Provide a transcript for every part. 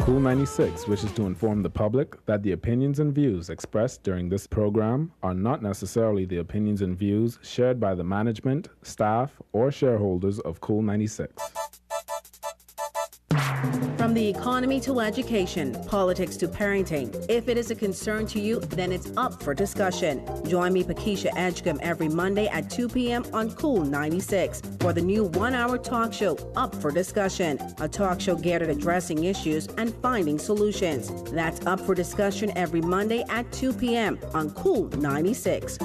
Cool 96 wishes to inform the public that the opinions and views expressed during this program are not necessarily the opinions and views shared by the management, staff, or shareholders of Cool 96. From the economy to education, politics to parenting, if it is a concern to you, then it's up for discussion. Join me, Pakeshia Edgecombe, every Monday at 2 p.m. on Cool 96 for the new one-hour talk show, Up for Discussion, a talk show geared at addressing issues and finding solutions. That's Up for Discussion every Monday at 2 p.m. on Cool 96.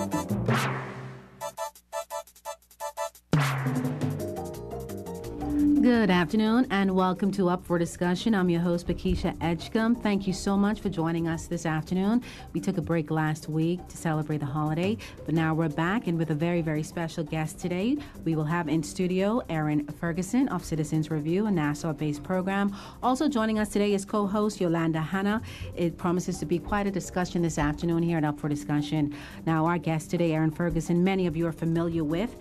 Good afternoon and welcome to Up for Discussion. I'm your host, Pakeshia Edgecombe. Thank you so much for joining us this afternoon. We took a break last week to celebrate the holiday, but now we're back and with a very, very special guest today. We will have in studio Erin Ferguson of Citizens Review, a Nassau-based program. Also joining us today is co-host Yolanda Hanna. It promises to be quite a discussion this afternoon here at Up for Discussion. Now, our guest today, Erin Ferguson, many of you are familiar with,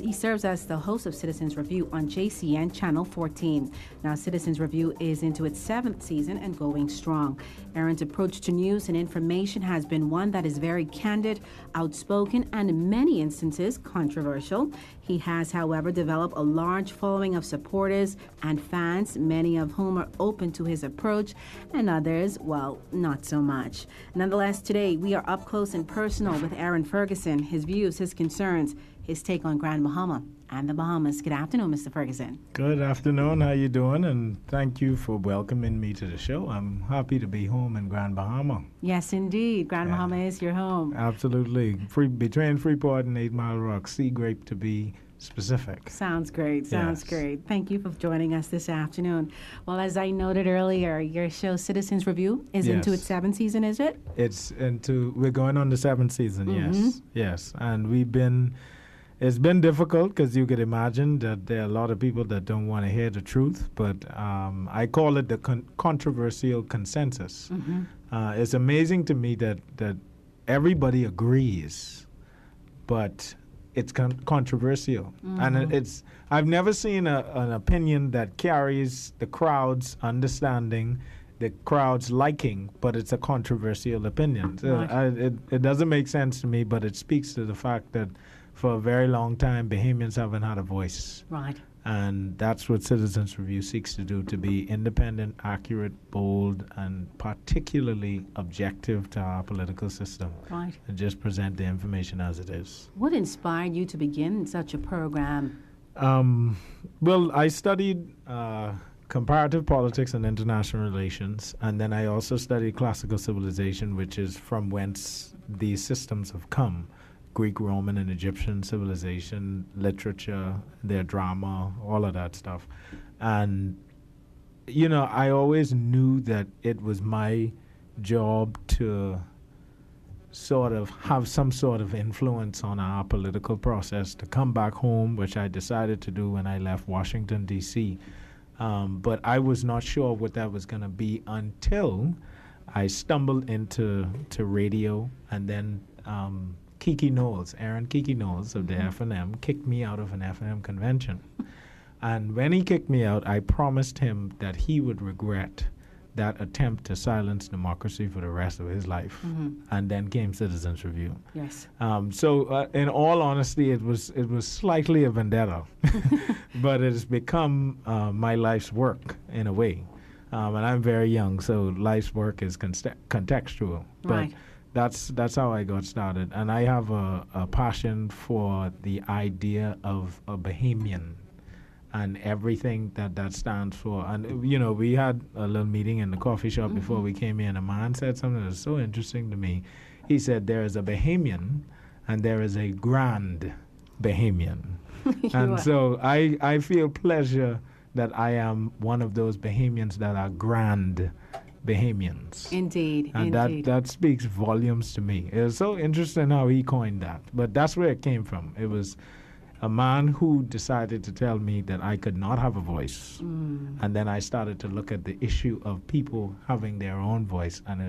he serves as the host of Citizens Review on JCN Channel 14. Now, Citizens Review is into its 7th season and going strong. Erin's approach to news and information has been one that is very candid, outspoken, and in many instances controversial. He has, however, developed a large following of supporters and fans, many of whom are open to his approach, and others, well, not so much. Nonetheless, today we are up close and personal with Erin Ferguson, his views, his concerns, his take on Grand Bahama and the Bahamas. Good afternoon, Mr. Ferguson. Good afternoon. How you doing? And thank you for welcoming me to the show. I'm happy to be home in Grand Bahama. Yes, indeed. Grand Bahama is your home. Absolutely. Between Freeport and 8 Mile Rock, sea grape to be specific. Sounds great. Sounds great. Thank you for joining us this afternoon. Well, as I noted earlier, your show Citizens Review is into its 7th season, is it? We're going on the 7th season, yes. And it's been difficult because you could imagine that there are a lot of people that don't want to hear the truth, but I call it the controversial consensus. It's amazing to me that everybody agrees, but it's controversial. And I've never seen an opinion that carries the crowd's understanding, the crowd's liking, but it's a controversial opinion. So it doesn't make sense to me, but it speaks to the fact that for a very long time, Bahamians haven't had a voice. Right. And that's what Citizens Review seeks to do, to be independent, accurate, bold, and particularly objective to our political system. Right. And just present the information as it is. What inspired you to begin such a program? Well, I studied comparative politics and international relations, and then I also studied classical civilization, which is from whence these systems have come. Greek, Roman, and Egyptian civilization, literature, their drama, all of that stuff. And, I always knew that it was my job to sort of have some sort of influence on our political process, to come back home, which I decided to do when I left Washington, D.C. But I was not sure what that was going to be until I stumbled into radio, and then Aaron Kiki Knowles of the F&M kicked me out of an F&M convention. And when he kicked me out, I promised him that he would regret that attempt to silence democracy for the rest of his life. And then came Citizens Review. Yes. So in all honesty, it was slightly a vendetta, but it has become my life's work in a way. And I'm very young, so life's work is contextual. Right. But that's how I got started. And I have a passion for the idea of a Bahamian and everything that stands for. And, we had a little meeting in the coffee shop before we came in. A man said something that was so interesting to me. He said, there is a Bahamian and there is a grand Bahamian. And so I feel pleasure that I am one of those Bahamians that are grand Bahamians. Indeed. And that speaks volumes to me. It was so interesting how he coined that. But that's where it came from. It was a man who decided to tell me that I could not have a voice. And then I started to look at the issue of people having their own voice, and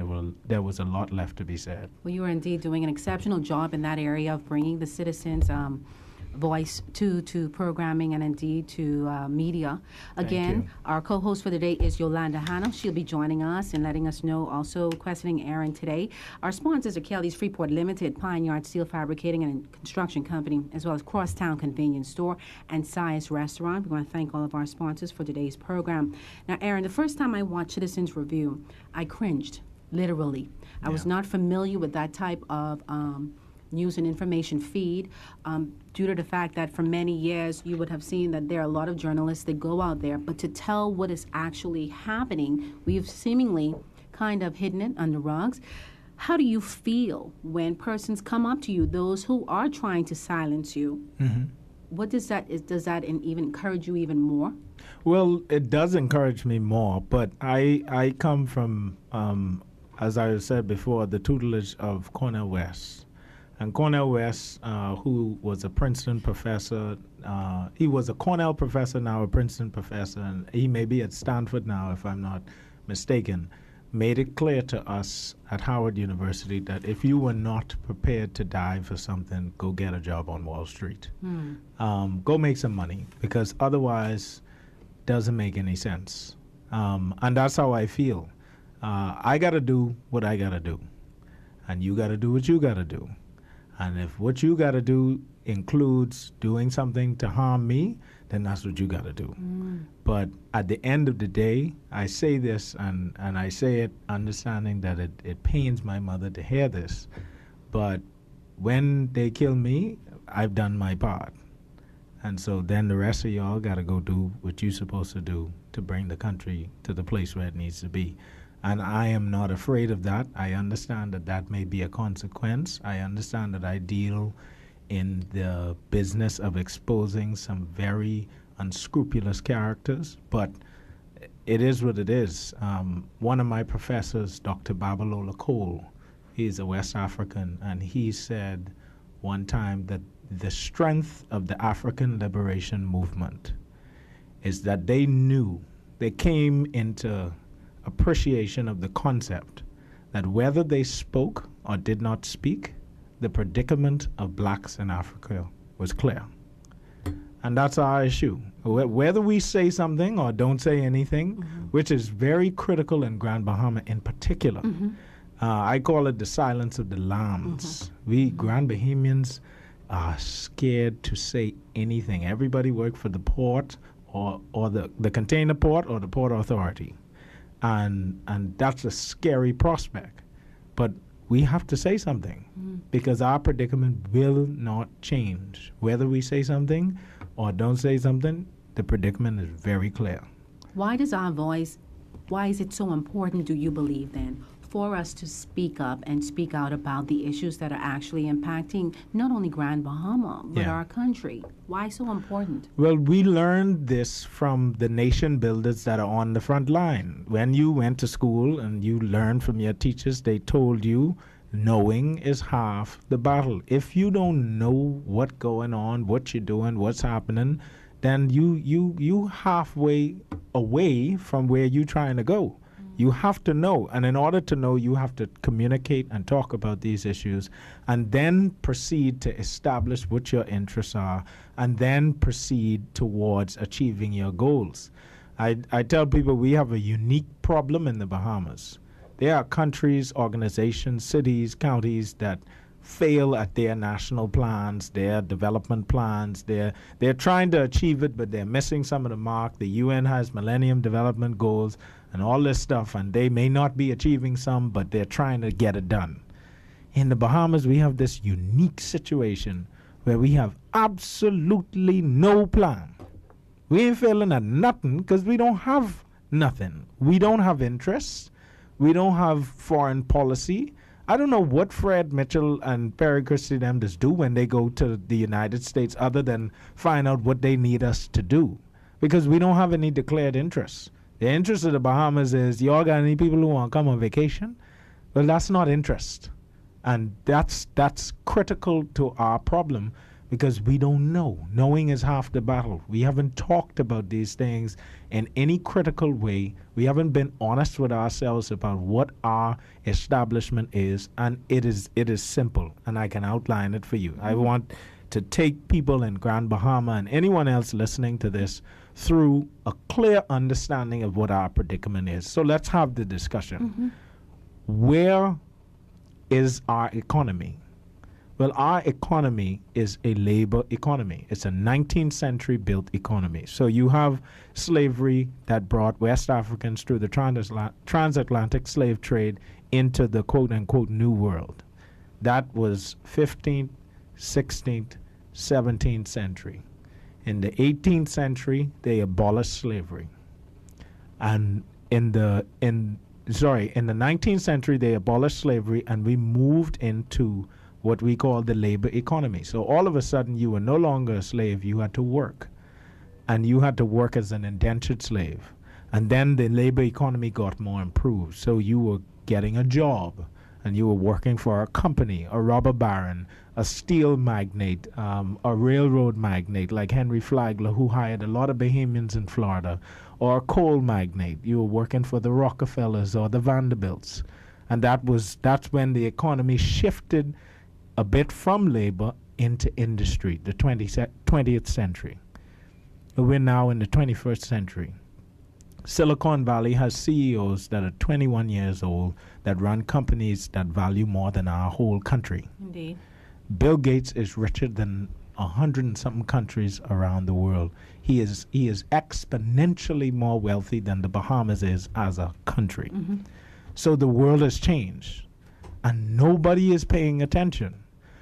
there was a lot left to be said. Well, you are indeed doing an exceptional job in that area of bringing the citizens' voice to programming and indeed to media. Again, our co-host for the day is Yolanda Hanna. She'll be joining us and letting us know, also questioning Erin today. Our sponsors are Kelly's Freeport Limited, Pine Yard Steel Fabricating and Construction Company, as well as Crosstown Convenience Store and Sias Restaurant. We want to thank all of our sponsors for today's program. Now, Erin, the first time I watched Citizens Review, I cringed, literally. I was not familiar with that type of news and information feed due to the fact that for many years you would have seen that there are a lot of journalists that go out there, but to tell what is actually happening, we've seemingly kind of hidden it under rugs. How do you feel when persons come up to you, those who are trying to silence you? What does that even encourage you even more? Well, it does encourage me more, but I come from, as I said before, the tutelage of Cornel West. And Cornel West, who was a Princeton professor, he was a Cornell professor, now a Princeton professor, and he may be at Stanford now, if I'm not mistaken, made it clear to us at Howard University that if you were not prepared to die for something, go get a job on Wall Street. Go make some money, because otherwise doesn't make any sense. And that's how I feel. I got to do what I got to do, and you got to do what you got to do. And if what you got to do includes doing something to harm me, then that's what you got to do. But at the end of the day, I say this, and I say it understanding that it pains my mother to hear this. But when they kill me, I've done my part. And so then the rest of y'all got to go do what you're supposed to do to bring the country to the place where it needs to be. And I am not afraid of that. I understand that that may be a consequence. I understand that I deal in the business of exposing some very unscrupulous characters, but it is what it is. One of my professors, Dr. Babalola Cole, he's a West African, and he said one time that the strength of the African liberation movement is that they came into appreciation of the concept that whether they spoke or did not speak, the predicament of blacks in Africa was clear. And that's our issue. Whether we say something or don't say anything, which is very critical in Grand Bahama in particular, I call it the silence of the lambs. We Grand Bahamians are scared to say anything. Everybody work for the port or the container port or the port authority. And that's a scary prospect. But we have to say something because our predicament will not change. Whether we say something or don't say something, the predicament is very clear. Why is it so important, do you believe then, for us to speak up and speak out about the issues that are actually impacting not only Grand Bahama, but our country? Why so important? Well, we learned this from the nation builders that are on the front line. When you went to school and you learned from your teachers, they told you knowing is half the battle. If you don't know what's going on, what you're doing, what's happening, then you halfway away from where you're trying to go. You have to know, and in order to know, you have to communicate and talk about these issues, and then proceed to establish what your interests are, and then proceed towards achieving your goals. I tell people we have a unique problem in the Bahamas. There are countries, organizations, cities, counties that fail at their national plans, their development plans. They're trying to achieve it, but they're missing some of the mark. The UN has Millennium Development Goals and all this stuff, and they may not be achieving some, but they're trying to get it done. In the Bahamas, we have this unique situation where we have absolutely no plan. We ain't failing at nothing because we don't have nothing. We don't have interests. We don't have foreign policy. I don't know what Fred Mitchell and Perry Christie them just do when they go to the United States other than find out what they need us to do, because we don't have any declared interests. The interest of the Bahamas is, y'all got any people who want to come on vacation? Well, that's not interest. And that's critical to our problem because we don't know. Knowing is half the battle. We haven't talked about these things in any critical way. We haven't been honest with ourselves about what our establishment is, and it is simple, and I can outline it for you. I want to take people in Grand Bahama and anyone else listening to this through a clear understanding of what our predicament is. So let's have the discussion. Where is our economy? Well, our economy is a labor economy. It's a 19th century built economy. So you have slavery that brought West Africans through the transatlantic slave trade into the quote unquote New World. That was 15th, 16th, 17th century. In the 18th century, they abolished slavery. And in the 19th century, they abolished slavery, and we moved into what we call the labor economy. So all of a sudden, you were no longer a slave, you had to work. And you had to work as an indentured slave. And then the labor economy got more improved. So you were getting a job, and you were working for a company, a robber baron, a steel magnate, a railroad magnate like Henry Flagler, who hired a lot of Bahamians in Florida, or a coal magnate. You were working for the Rockefellers or the Vanderbilts. And that's when the economy shifted a bit from labor into industry, the 20th century. We're now in the 21st century. Silicon Valley has CEOs that are 21 years old that run companies that value more than our whole country. Indeed. Bill Gates is richer than 100 and something countries around the world. He is exponentially more wealthy than the Bahamas is as a country. So the world has changed, and nobody is paying attention.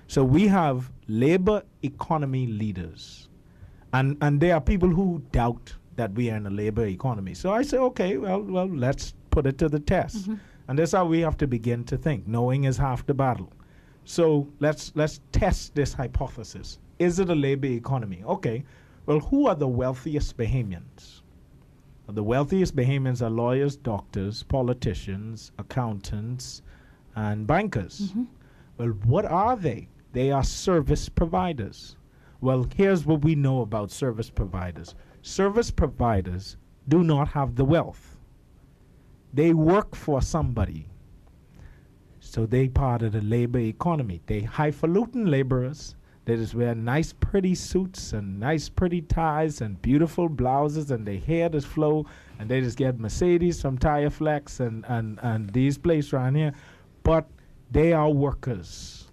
So we have labor economy leaders, and there are people who doubt that we are in a labor economy. So I say, okay, well, let's put it to the test. And that's how we have to begin to think. Knowing is half the battle. So let's test this hypothesis. Is it a labor economy? Okay, well, who are the wealthiest Bahamians? Well, the wealthiest Bahamians are lawyers, doctors, politicians, accountants, and bankers. Well, what are they? They are service providers. Well, here's what we know about service providers. Service providers do not have the wealth. They work for somebody. So they part of the labor economy. They highfalutin laborers. They just wear nice, pretty suits and nice, pretty ties and beautiful blouses, and their hair just flow, and they just get Mercedes from Tire Flex and these places around here. But they are workers.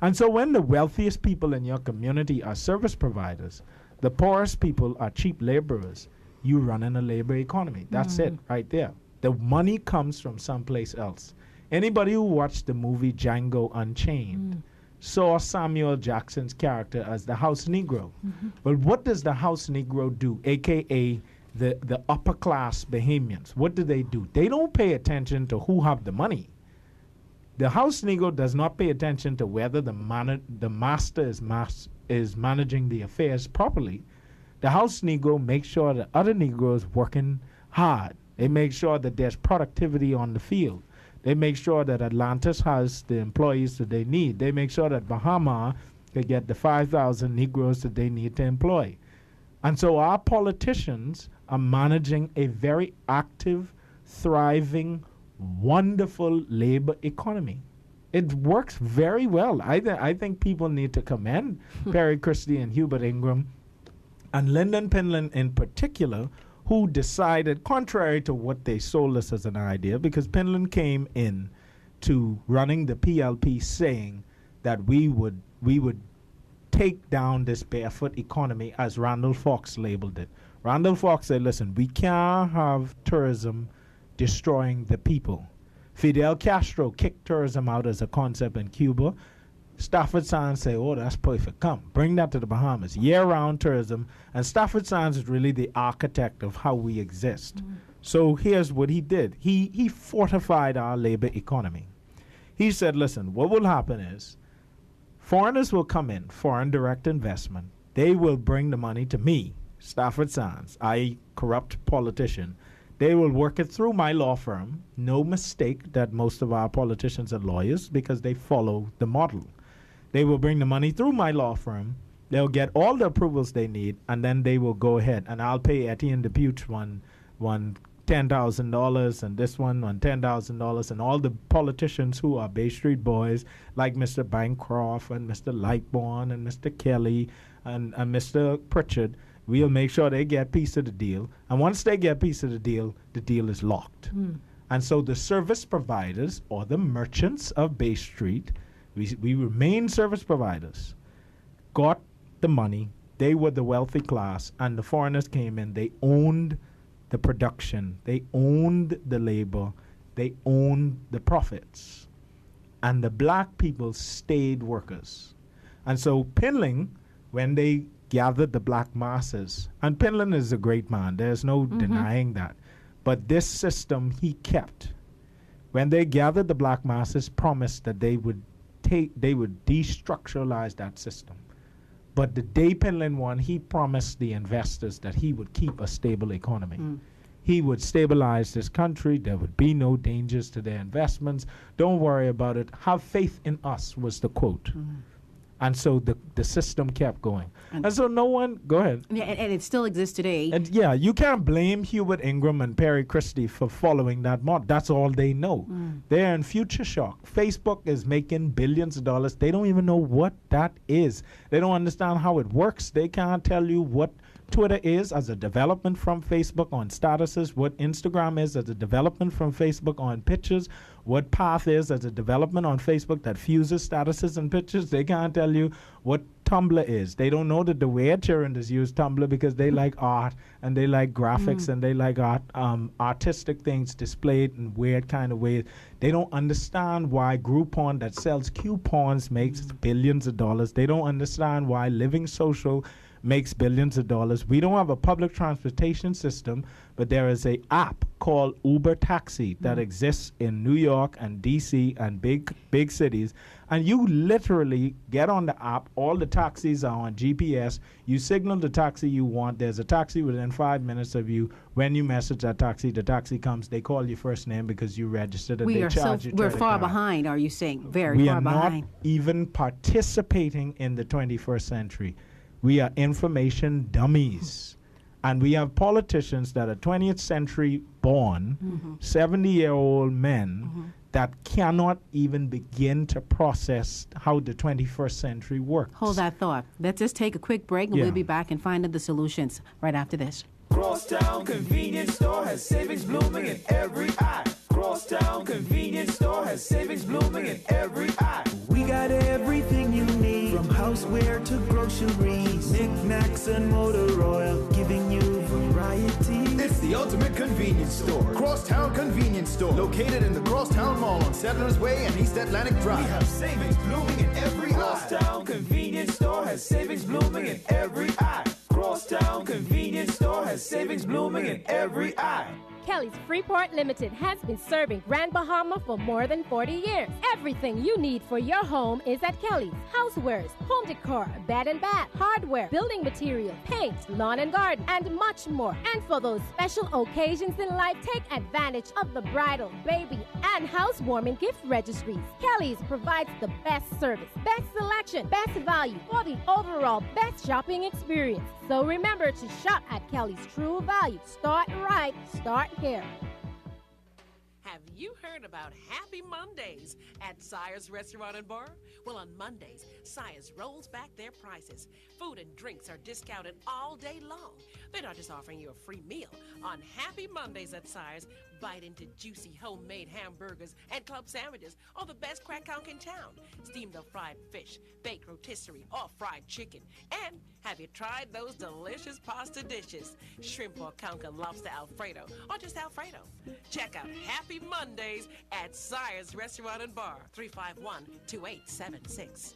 And so when the wealthiest people in your community are service providers, the poorest people are cheap laborers, you run in a labor economy. That's it right there. The money comes from someplace else. Anybody who watched the movie Django Unchained saw Samuel Jackson's character as the house Negro. Well, what does the house Negro do, a.k.a. the upper class Bahamians? What do? They don't pay attention to who have the money. The house Negro does not pay attention to whether the master is managing the affairs properly. The house Negro makes sure that other Negroes working hard. They make sure that there's productivity on the field. They make sure that Atlantis has the employees that they need. They make sure that Bahama can get the 5,000 Negroes that they need to employ. And so our politicians are managing a very active, thriving, wonderful labor economy. It works very well. I think people need to commend Perry Christie and Hubert Ingram and Lyndon Pinland in particular, who decided, contrary to what they sold us as an idea, because Pinland came in to running the PLP saying that we would take down this barefoot economy, as Randall Fox labeled it. Randall Fox said, listen, we can't have tourism destroying the people. Fidel Castro kicked tourism out as a concept in Cuba. Stafford Sands say, oh, that's perfect. Come, bring that to the Bahamas. Year-round tourism. And Stafford Sands is really the architect of how we exist. So here's what he did. He fortified our labor economy. He said, listen, what will happen is foreigners will come in, foreign direct investment. They will bring the money to me, Stafford Sands, I corrupt politician. They will work it through my law firm. No mistake that most of our politicians are lawyers because they follow the model. They will bring the money through my law firm. They'll get all the approvals they need, and then they will go ahead. And I'll pay Etienne Dupuche $10 $10,000 and this one on $10,000, and all the politicians who are Bay Street boys like Mr. Bancroft and Mr. Lightbourne and Mr. Kelly and Mr. Pritchard, we'll make sure they get a piece of the deal. And once they get a piece of the deal is locked. And so the service providers or the merchants of Bay Street, we remain service providers, got the money. They were the wealthy class, and the foreigners came in. They owned the production. They owned the labor. They owned the profits. And the black people stayed workers. And so Pinling, when they gathered the black masses, and Pinling is a great man, there's no denying that, but this system he kept. When they gathered the black masses, promised that they would destructuralize that system. But the day Pinling won, he promised the investors that he would keep a stable economy. He would stabilize this country. There would be no dangers to their investments. Don't worry about it. Have faith in us was the quote. And so the system kept going. And so no one, go ahead. Yeah, and it still exists today. And yeah, you can't blame Hubert Ingram and Perry Christie for following that model. That's all they know. They're in future shock. Facebook is making billions of dollars. They don't even know what that is. They don't understand how it works. They can't tell you what Twitter is as a development from Facebook on statuses, what Instagram is as a development from Facebook on pictures, what Path is as a development on Facebook that fuses statuses and pictures. They can't tell you what Tumblr is. They don't know that the weird children just use Tumblr because they like art and they like graphics and they like artistic things displayed in weird kind of ways. They don't understand why Groupon that sells coupons makes billions of dollars. They don't understand why Living Social makes billions of dollars. We don't have a public transportation system, but there is an app called Uber Taxi that exists in New York and DC and big cities. And you literally get on the app. All the taxis are on GPS. You signal the taxi you want. There's a taxi within 5 minutes of you. When you message that taxi, the taxi comes. They call your first name because you registered and they charge you. We're far behind, are you saying? Very far behind. We are not even participating in the 21st century. We are information dummies. And we have politicians that are 20th century born, 70-year-old men that cannot even begin to process how the 21st century works. Hold that thought. Let's just take a quick break and we'll be back and find the solutions right after this. Crosstown Convenience Store has savings blooming in every eye. Crosstown Convenience Store has savings blooming in every eye. We got everything you need, from houseware to groceries, knickknacks and motor oil, giving you variety. It's the ultimate convenience store. Crosstown Convenience Store, located in the Crosstown Mall on Settlers Way and East Atlantic Drive. We have savings blooming in every eye. Crosstown Convenience Store has savings blooming in every eye. Crosstown Convenience Store has savings blooming in every eye. Kelly's Freeport Limited has been serving Grand Bahama for more than 40 years. Everything you need for your home is at Kelly's. Housewares, home decor, bed and bath, hardware, building material, paint, lawn and garden, and much more. And for those special occasions in life, take advantage of the bridal, baby, and housewarming gift registries. Kelly's provides the best service, best selection, best value for the overall best shopping experience. So remember to shop at Kelly's True Value. Start right, start here. Have you heard about Happy Mondays at Sire's Restaurant and Bar? Well, on Mondays, Sire's rolls back their prices. Food and drinks are discounted all day long. They're not just offering you a free meal. On Happy Mondays at Sire's, bite into juicy homemade hamburgers and club sandwiches, or the best crack conch in town. Steamed or fried fish, baked rotisserie, or fried chicken. And have you tried those delicious pasta dishes? Shrimp or conch and lobster Alfredo, or just Alfredo? Check out Happy Mondays at Sire's Restaurant and Bar, 351-2876.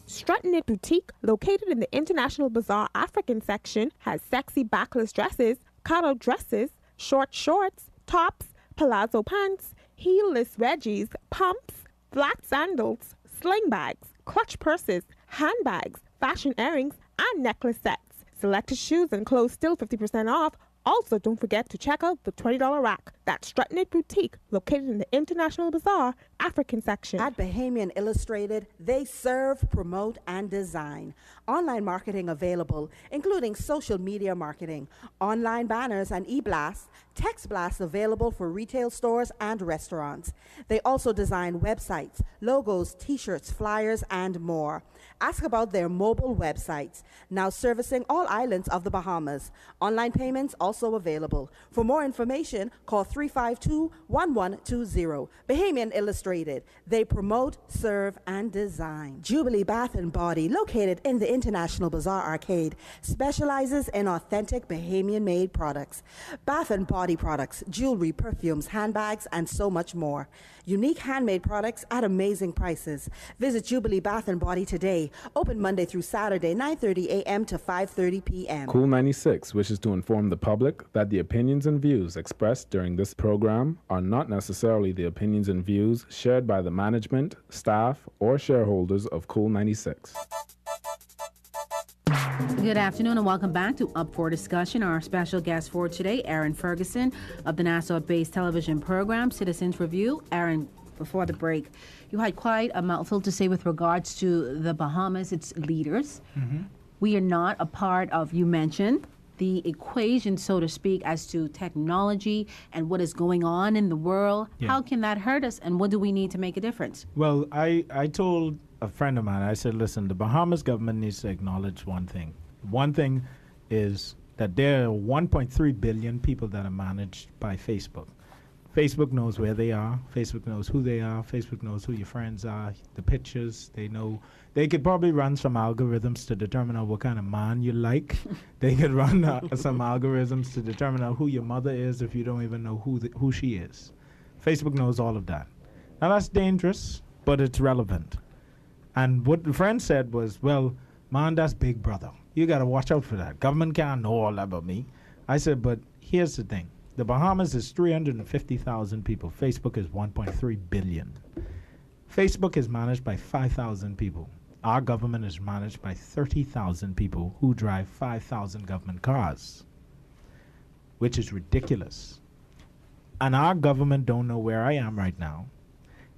Strutting It Boutique, located in the International Bazaar African section, has sexy backless dresses, cutout dresses, short shorts, tops, palazzo pants, heelless wedgies, pumps, flat sandals, sling bags, clutch purses, handbags, fashion earrings, and necklace sets. Selected shoes and clothes still 50% off. Also, don't forget to check out the $20 rack. That's Strutting It Boutique, located in the International Bazaar African section. At Bahamian Illustrated, they serve, promote, and design. Online marketing available, including social media marketing, online banners and e-blasts, text blasts available for retail stores and restaurants. They also design websites, logos, t-shirts, flyers, and more. Ask about their mobile websites, now servicing all islands of the Bahamas. Online payments also available. For more information, call 352-1120. Bahamian Illustrated. They promote, serve, and design. Jubilee Bath and Body, located in the International Bazaar Arcade, specializes in authentic Bahamian-made products. Bath and Body products, jewelry, perfumes, handbags, and so much more. Unique handmade products at amazing prices. Visit Jubilee Bath and Body today. Open Monday through Saturday, 9:30 a.m. to 5:30 p.m. Cool 96 wishes to inform the public that the opinions and views expressed during this program are not necessarily the opinions and views shared by the management, staff, or shareholders of Cool 96. Good afternoon and welcome back to Up for Discussion. Our special guest for today, Erin Ferguson of the Nassau-based television program Citizens Review. Erin, before the break, you had quite a mouthful to say with regards to the Bahamas, its leaders. Mm-hmm. We are not a part of, you mentioned, the equation, so to speak, as to technology and what is going on in the world. Yeah. How can that hurt us, and what do we need to make a difference? Well, I told a friend of mine, I said, listen, the Bahamas government needs to acknowledge one thing. One thing is that there are 1.3 billion people that are managed by Facebook. Facebook knows where they are. Facebook knows who they are. Facebook knows who your friends are, the pictures. They know. They could probably run some algorithms to determine what kind of man you like. They could run some algorithms to determine who your mother is if you don't even know who she is. Facebook knows all of that. Now, that's dangerous, but it's relevant. And what the friend said was, well, man, that's Big Brother. You got to watch out for that. Government can't know all that about me. I said, but here's the thing. The Bahamas is 350,000 people. Facebook is 1.3 billion. Facebook is managed by 5,000 people. Our government is managed by 30,000 people who drive 5,000 government cars, which is ridiculous. And our government don't know where I am right now.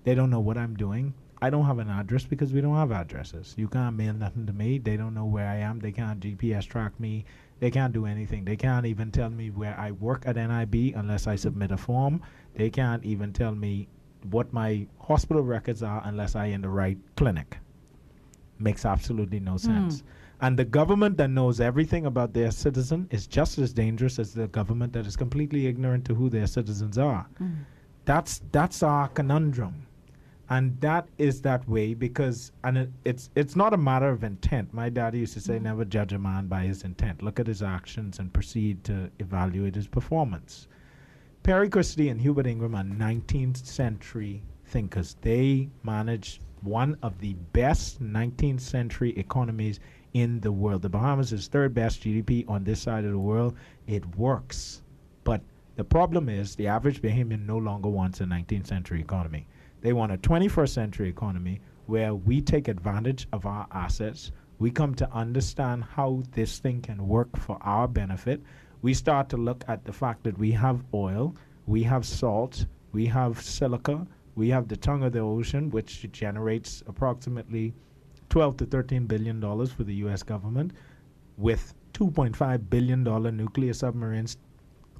They don't know what I'm doing. I don't have an address because we don't have addresses. You can't mail nothing to me. They don't know where I am. They can't GPS track me. They can't do anything. They can't even tell me where I work at NIB unless I submit a form. They can't even tell me what my hospital records are unless I in the right clinic. Makes absolutely no sense. And the government that knows everything about their citizen is just as dangerous as the government that is completely ignorant to who their citizens are. That's our conundrum. And that is that way because, and it's not a matter of intent. My daddy used to say, never judge a man by his intent. Look at his actions and proceed to evaluate his performance. Perry Christie and Hubert Ingram are 19th century thinkers. They managed one of the best 19th century economies in the world. The Bahamas is third best GDP on this side of the world. It works. But the problem is the average Bahamian no longer wants a 19th century economy. They want a 21st century economy where we take advantage of our assets. We come to understand how this thing can work for our benefit. We start to look at the fact that we have oil, we have salt, we have silica, we have the tongue of the ocean, which generates approximately $12 to $13 billion for the U.S. government, with $2.5 billion nuclear submarines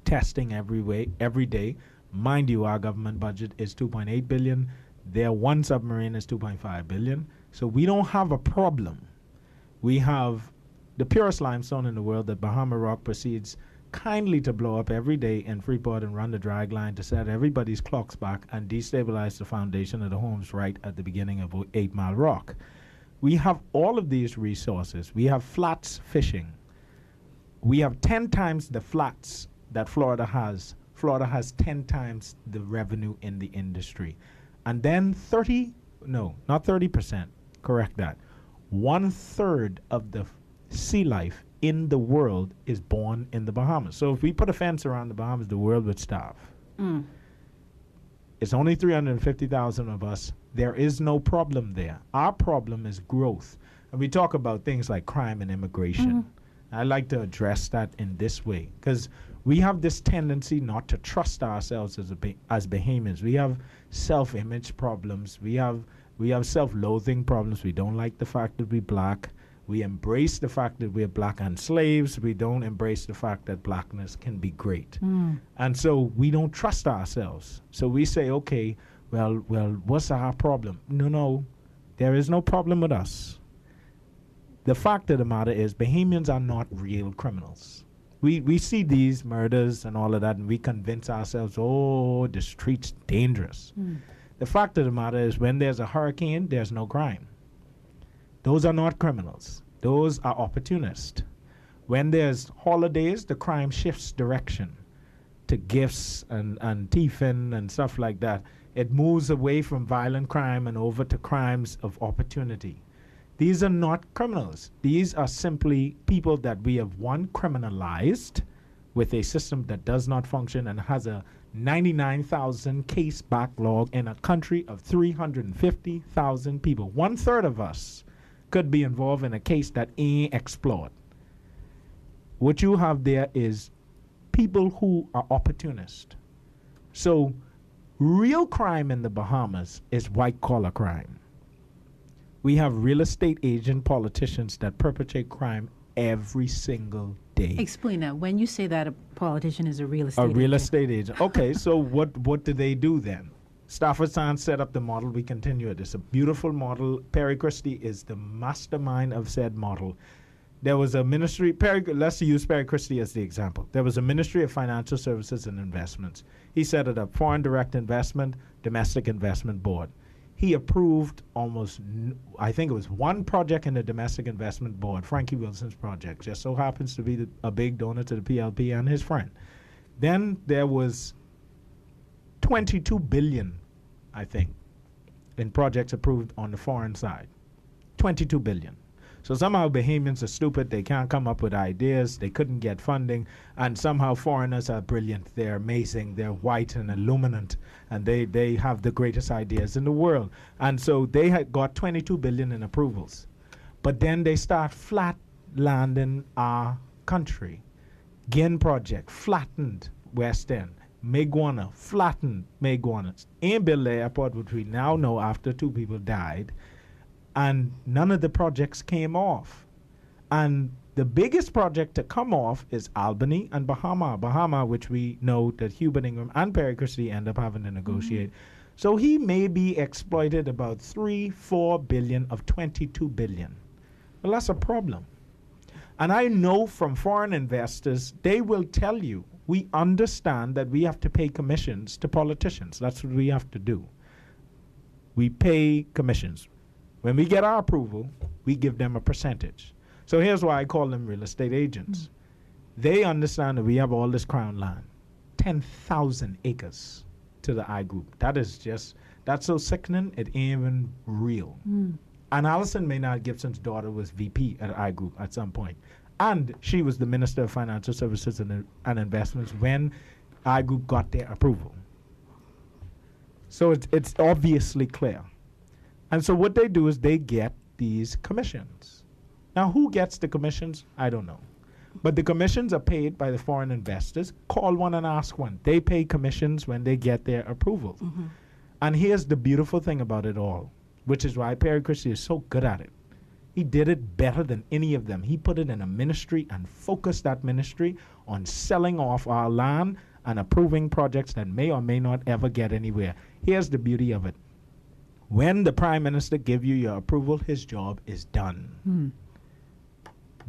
testing every day. Mind you, our government budget is $2.8 billion. Their one submarine is $2.5 billion. So we don't have a problem. We have the purest limestone in the world that Bahama Rock proceeds kindly to blow up every day in Freeport and run the drag line to set everybody's clocks back and destabilize the foundation of the homes right at the beginning of 8 Mile Rock. We have all of these resources. We have flats fishing. We have 10 times the flats that Florida has. Florida has 10 times the revenue in the industry. And then 30%, correct that. 1/3 of the sea life in the world is born in the Bahamas. So if we put a fence around the Bahamas, the world would starve. It's only 350,000 of us. There is no problem there. Our problem is growth. And we talk about things like crime and immigration. I like to address that in this way, because we have this tendency not to trust ourselves as Bahamians. We have self-image problems. We have self-loathing problems. We don't like the fact that we're black. We embrace the fact that we're black and slaves. We don't embrace the fact that blackness can be great. And so we don't trust ourselves. So we say, okay, well, what's our problem? No, there is no problem with us. The fact of the matter is Bahamians are not real criminals. We see these murders and all of that, and we convince ourselves, oh, the street's dangerous. The fact of the matter is when there's a hurricane, there's no crime. Those are not criminals. Those are opportunists. When there's holidays, the crime shifts direction to gifts and thieving and stuff like that. It moves away from violent crime and over to crimes of opportunity. These are not criminals. These are simply people that we have, one, criminalized with a system that does not function and has a 99,000 case backlog in a country of 350,000 people. 1/3 of us could be involved in a case that ain't explored. What you have there is people who are opportunists. So real crime in the Bahamas is white-collar crime. We have real estate agent politicians that perpetrate crime every single day. Explain that. When you say that a politician is a real estate agent. A real estate agent. Okay, so what do they do then? Stafford Sands set up the model. We continue it. It's a beautiful model. Perry Christie is the mastermind of said model. There was a ministry, let's use Perry Christie as the example. There was a Ministry of Financial Services and Investments. He set it up, Foreign Direct Investment, Domestic Investment Board. He approved I think it was one project in the Domestic Investment Board, Frankie Wilson's project, just so happens to be a big donor to the PLP and his friend. Then there was 22 billion, I think, in projects approved on the foreign side. 22 billion. So somehow Bahamians are stupid. They can't come up with ideas. They couldn't get funding. And somehow foreigners are brilliant. They're amazing. They're white and illuminant. And they have the greatest ideas in the world. And so they had got 22 billion in approvals. But then they start flat landing our country. Gin project, flattened West End. Meguana, flattened Meguana. Ain't built the airport, which we now know after 2 people died. And none of the projects came off. And the biggest project to come off is Albany and Bahama, which we know that Hubert Ingram and Perry Christie end up having to negotiate. So he maybe exploited about 3-4 billion of 22 billion. Well, that's a problem. And I know from foreign investors, they will tell you, we understand that we have to pay commissions to politicians. That's what we have to do. We pay commissions. When we get our approval, we give them a percentage. So here's why I call them real estate agents. They understand that we have all this crown land, 10,000 acres to the I group. That's so sickening, it ain't even real. And Alison Maynard Gibson's daughter was VP at I group at some point. And she was the Minister of Financial Services and Investments when I group got their approval. So it's obviously clear. And so what they do is they get these commissions. Now, who gets the commissions? I don't know. But the commissions are paid by the foreign investors. Call one and ask one. They pay commissions when they get their approval. And here's the beautiful thing about it all, which is why Perry Christie is so good at it. He did it better than any of them. He put it in a ministry and focused that ministry on selling off our land and approving projects that may or may not ever get anywhere. Here's the beauty of it. When the Prime Minister gives you your approval, his job is done.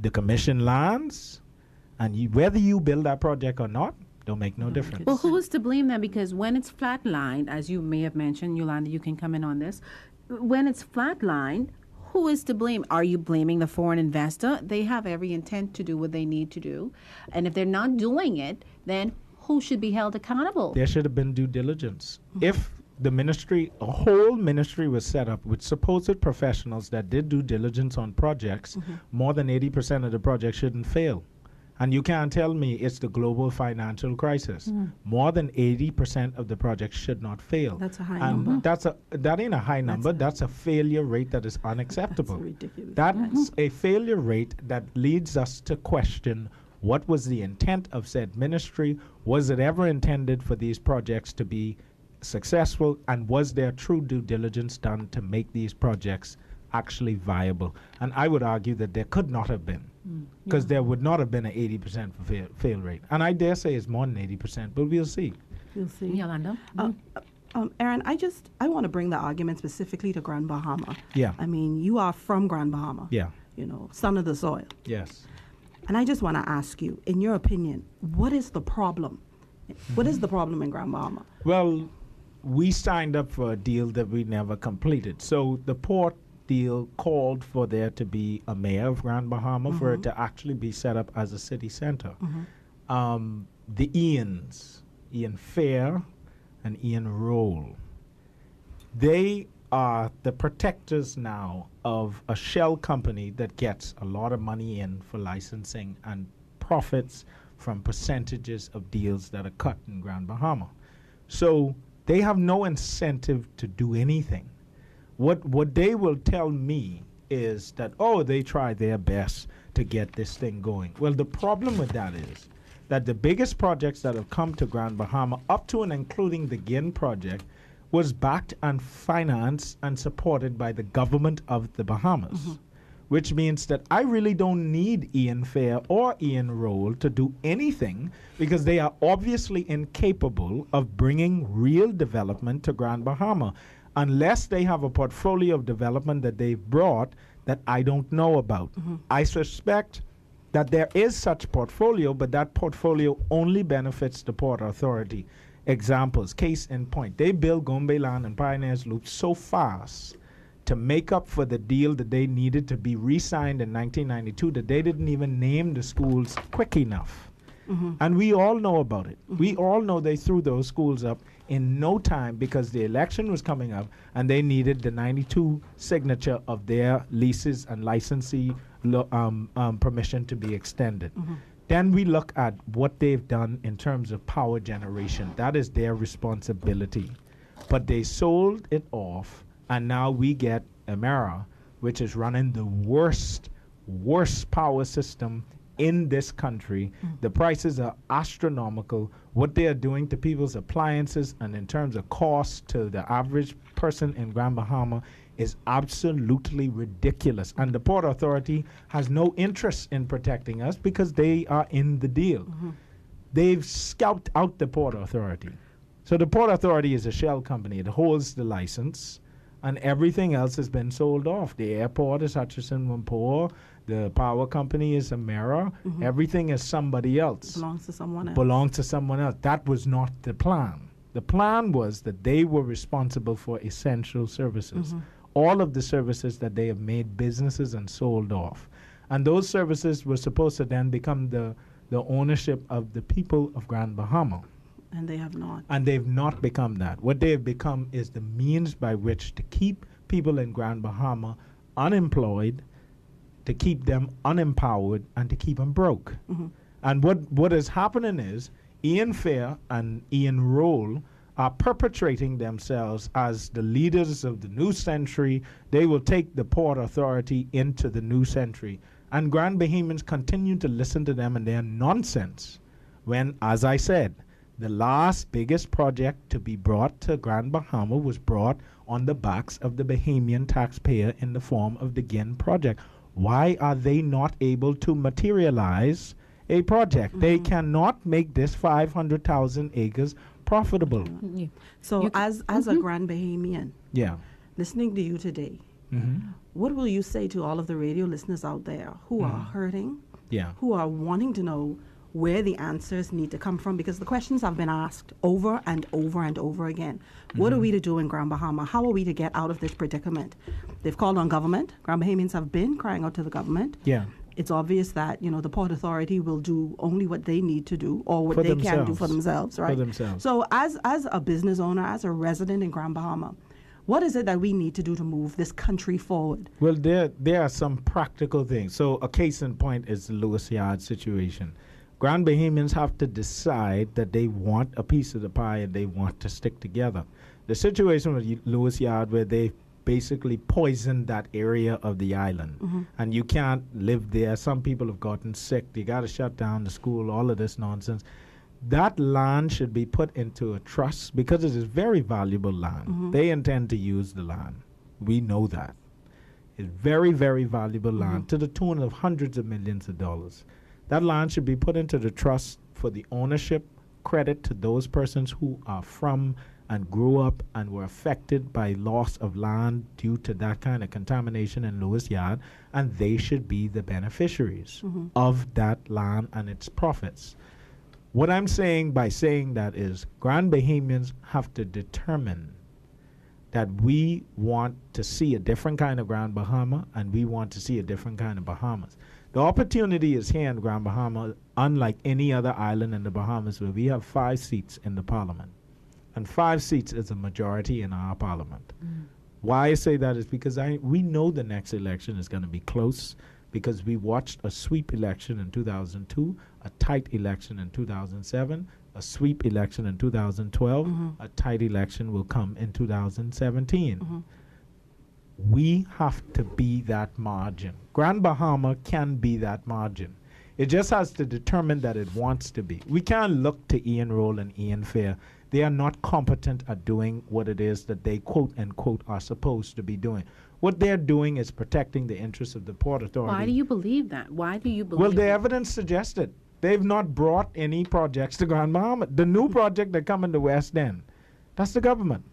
The commission lands, and whether you build that project or not, don't make no difference. Well, who is to blame then? Because when it's flatlined, as you may have mentioned, Yolanda, you can come in on this. When it's flatlined, who is to blame? Are you blaming the foreign investor? They have every intent to do what they need to do. And if they're not doing it, then who should be held accountable? There should have been due diligence. If the ministry, a whole ministry was set up with supposed professionals that did due diligence on projects, more than 80% of the projects shouldn't fail. And you can't tell me it's the global financial crisis. More than 80% of the projects should not fail. That's a high and number. That ain't a high number. That's a failure rate that is unacceptable. That's ridiculous. That's a failure rate that leads us to question what was the intent of said ministry. Was it ever intended for these projects to be successful? And was there true due diligence done to make these projects actually viable? And I would argue that there could not have been, because there would not have been an 80% fail rate. And I dare say it's more than 80%, but we'll see. We'll see. Yolanda? Erin, I want to bring the argument specifically to Grand Bahama. Yeah. I mean, you are from Grand Bahama. Yeah. You know, son of the soil. Yes. And I just want to ask you, in your opinion, what is the problem? What is the problem in Grand Bahama? Well, we signed up for a deal that we never completed. So the port deal called for there to be a mayor of Grand Bahama, for it to actually be set up as a city center. The Ians, Ian Fair and Ian Roll, they are the protectors now of a shell company that gets a lot of money in for licensing and profits from percentages of deals that are cut in Grand Bahama. So they have no incentive to do anything. What they will tell me is that, oh, they try their best to get this thing going. Well, the problem with that is that the biggest projects that have come to Grand Bahama, up to and including the Gin project, was backed and financed and supported by the government of the Bahamas, which means that I really don't need Ian Fair or Ian Roll to do anything, because they are obviously incapable of bringing real development to Grand Bahama, unless they have a portfolio of development that they've brought that I don't know about. I suspect that there is such portfolio, but that portfolio only benefits the Port Authority. Examples, case in point, they built Gombe Land and Pioneers Loop so fast to make up for the deal that they needed to be re-signed in 1992 that they didn't even name the schools quick enough. And we all know about it. We all know they threw those schools up in no time because the election was coming up and they needed the 92 signature of their leases and licensee permission to be extended. Then we look at what they've done in terms of power generation. That is their responsibility. But they sold it off, and now we get Emera, which is running the worst power system in this country. The prices are astronomical. What they are doing to people's appliances and in terms of cost to the average person in Grand Bahama is absolutely ridiculous. And the Port Authority has no interest in protecting us because they are in the deal. They've scalped out the Port Authority. So the Port Authority is a shell company. It holds the license, and everything else has been sold off. The airport is Hutchison Whampoa. The power company is Emera. Everything is somebody else. Belongs to someone else. Belongs to someone else. That was not the plan. The plan was that they were responsible for essential services. All of the services that they have made businesses and sold off. And those services were supposed to then become the ownership of the people of Grand Bahama. And they have not. And they've not become that. What they have become is the means by which to keep people in Grand Bahama unemployed, to keep them unempowered, and to keep them broke. And what is happening is Ian Fair and Ian Roll are perpetrating themselves as the leaders of the new century. They will take the Port Authority into the new century. And Grand Bahamians continue to listen to them and their nonsense when, as I said, the last biggest project to be brought to Grand Bahama was brought on the backs of the Bahamian taxpayer in the form of the Gin project. Why are they not able to materialize a project? They cannot make this 500,000 acres profitable. So as a Grand Bahamian, listening to you today, what will you say to all of the radio listeners out there who are hurting, who are wanting to know where the answers need to come from? Because the questions have been asked over and over and over again. What are we to do in Grand Bahama? How are we to get out of this predicament? They've called on government. Grand Bahamians have been crying out to the government. It's obvious that, you know, the Port Authority will do only what they need to do or what they can do for themselves, right? For themselves. So as a business owner, as a resident in Grand Bahama, What is it that we need to do to move this country forward? Well, there are some practical things. So a case in point is the Lewis Yard situation. Grand Bahamians have to decide that they want a piece of the pie and they want to stick together. The situation with Lewis Yard, where they basically poisoned that area of the island, and you can't live there. Some people have gotten sick. You got to shut down the school, all of this nonsense. That land should be put into a trust because it is very valuable land. They intend to use the land. We know that. It's very, very valuable land to the tune of hundreds of millions of dollars. That land should be put into the trust for the ownership, credit to those persons who are from and grew up and were affected by loss of land due to that kind of contamination in Lewis Yard, and they should be the beneficiaries of that land and its profits. What I'm saying by saying that is Grand Bahamians have to determine that we want to see a different kind of Grand Bahama and we want to see a different kind of Bahamas. The opportunity is here in Grand Bahama, unlike any other island in the Bahamas, where we have 5 seats in the parliament. And 5 seats is a majority in our parliament. Why I say that is because we know the next election is going to be close, because we watched a sweep election in 2002, a tight election in 2007, a sweep election in 2012, a tight election will come in 2017. We have to be that margin. Grand Bahama can be that margin. It just has to determine that it wants to be. We can't look to Ian Roll and Ian Fair. They are not competent at doing what it is that they quote unquote are supposed to be doing. What they're doing is protecting the interests of the Port Authority. Why do you believe that? Why do you believe Well, the that? evidence suggests it. They've not brought any projects to Grand Bahama. The new project that come into West End, that's the government.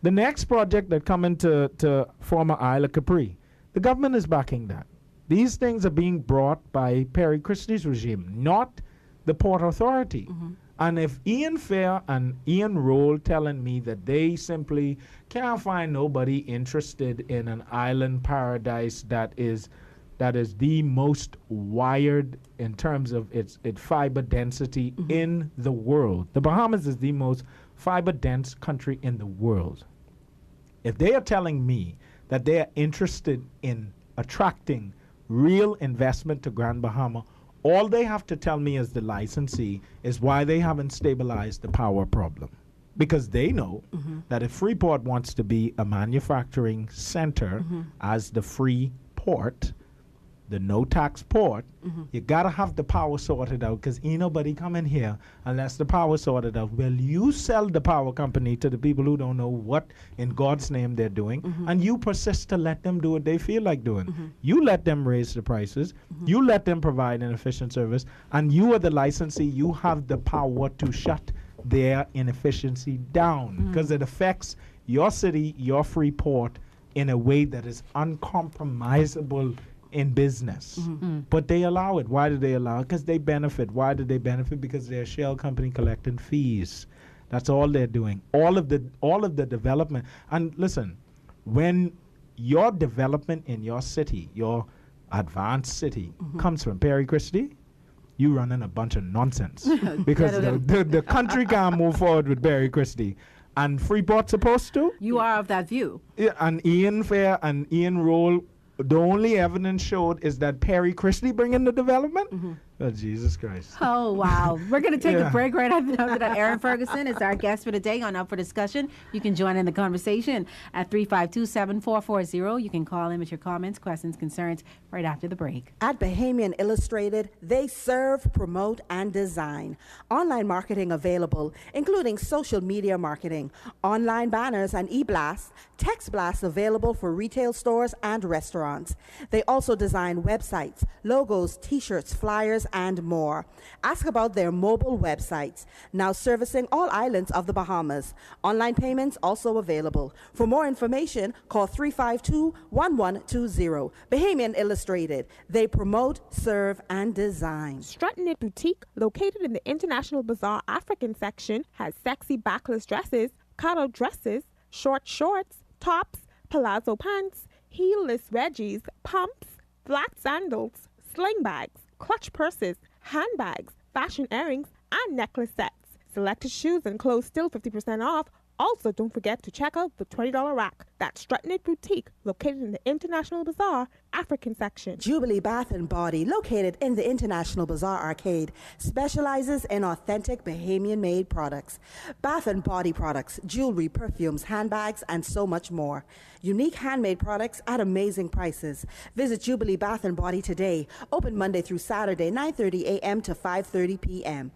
The next project that come into former Isle of Capri, the government is backing that. These things are being brought by Perry Christie's regime, not the Port Authority. And if Ian Fair and Ian Roll telling me that they simply can't find nobody interested in an island paradise that is the most wired in terms of its fiber density in the world. The Bahamas is the most fiber dense country in the world. If they are telling me that they are interested in attracting real investment to Grand Bahama, all they have to tell me as the licensee is why they haven't stabilized the power problem. Because they know that if Freeport wants to be a manufacturing center as the free port, the no-tax port, you got to have the power sorted out, because ain't nobody coming here unless the power sorted out. Well, you sell the power company to the people who don't know what in God's name they're doing, and you persist to let them do what they feel like doing. You let them raise the prices, you let them provide an efficient service, and you are the licensee. You have the power to shut their inefficiency down, because it affects your city, your free port, in a way that is uncompromisable in business. But they allow it. Why do they allow it? Because they benefit. Why do they benefit? Because they're a shell company collecting fees. That's all they're doing. All of the development. And listen, when your development in your city, your advanced city, comes from Perry Christie, you running a bunch of nonsense. Because the country can't move forward with Perry Christie. And Freeport's supposed to. You are of that view. Yeah, and Ian Fair and Ian Roll, the only evidence showed is that Perry Christie bringing the development. Oh, Jesus Christ. Oh, wow. We're going to take a break right after that. Erin Ferguson is our guest for today on Up for Discussion. You can join in the conversation at 352-7440. You can call in with your comments, questions, concerns right after the break. At Bahamian Illustrated, they serve, promote, and design. Online marketing available, including social media marketing, online banners and e-blasts, text blasts available for retail stores and restaurants. They also design websites, logos, t-shirts, flyers, and more. Ask about their mobile websites, now servicing all islands of the Bahamas. Online payments also available. For more information, call 352-1120. Bahamian Illustrated. They promote, serve, and design. Strutting It Boutique, located in the International Bazaar African section, has sexy backless dresses, cutout dresses, short shorts, tops, palazzo pants, heelless wedgies, pumps, flat sandals, sling bags, clutch purses, handbags, fashion earrings, and necklace sets. Selected shoes and clothes still 50% off. Also, don't forget to check out the $20 rack. That's Strutting It Boutique, located in the International Bazaar African section. Jubilee Bath and Body, located in the International Bazaar Arcade, specializes in authentic Bahamian-made products. Bath and Body products, jewelry, perfumes, handbags, and so much more. Unique handmade products at amazing prices. Visit Jubilee Bath and Body today. Open Monday through Saturday, 9:30 a.m. to 5:30 p.m.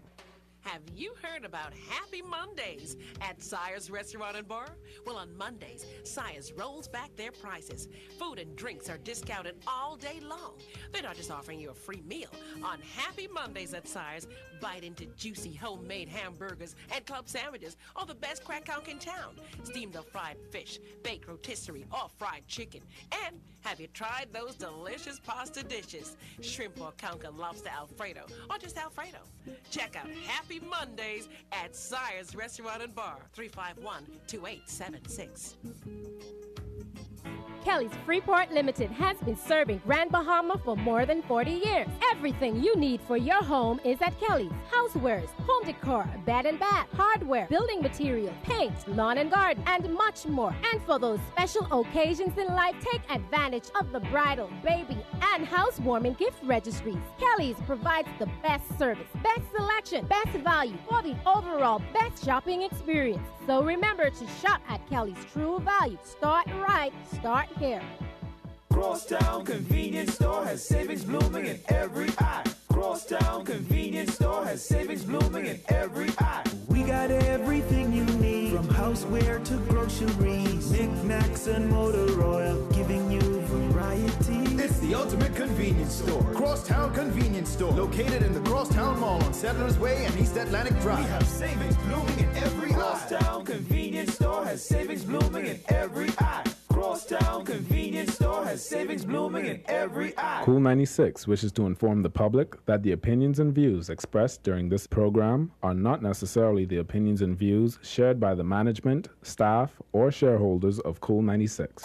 Have you heard about Happy Mondays at Sire's Restaurant and Bar? Well, on Mondays, Sire's rolls back their prices. Food and drinks are discounted all day long. They're not just offering you a free meal. On Happy Mondays at Sire's, bite into juicy homemade hamburgers and club sandwiches, or the best crack conch in town. Steamed or fried fish, baked rotisserie, or fried chicken. And have you tried those delicious pasta dishes? Shrimp or conch and lobster Alfredo, or just Alfredo? Check out Happy Mondays at Sire's Restaurant and Bar, 351-2876. Kelly's Freeport Limited has been serving Grand Bahama for more than 40 years. Everything you need for your home is at Kelly's. Housewares, home decor, bed and bath, hardware, building material, paint, lawn and garden, and much more. And for those special occasions in life, take advantage of the bridal, baby, and housewarming gift registries. Kelly's provides the best service, best selection, best value for the overall best shopping experience. So remember to shop at Kelly's True Value. Start right, start here. Crosstown Convenience Store has savings blooming in every eye. Crosstown Convenience Store has savings blooming in every eye. We got everything you need, from houseware to groceries, knickknacks and motor oil, giving you variety. It's the ultimate convenience store. Crosstown Convenience Store, located in the Crosstown Mall on Settlers Way and East Atlantic Drive. We have savings blooming in every eye. Crosstown Convenience Store has savings blooming in every eye. Crosstown Convenience Store has savings blooming in every eye. Cool 96 wishes to inform the public that the opinions and views expressed during this program are not necessarily the opinions and views shared by the management, staff, or shareholders of Cool 96.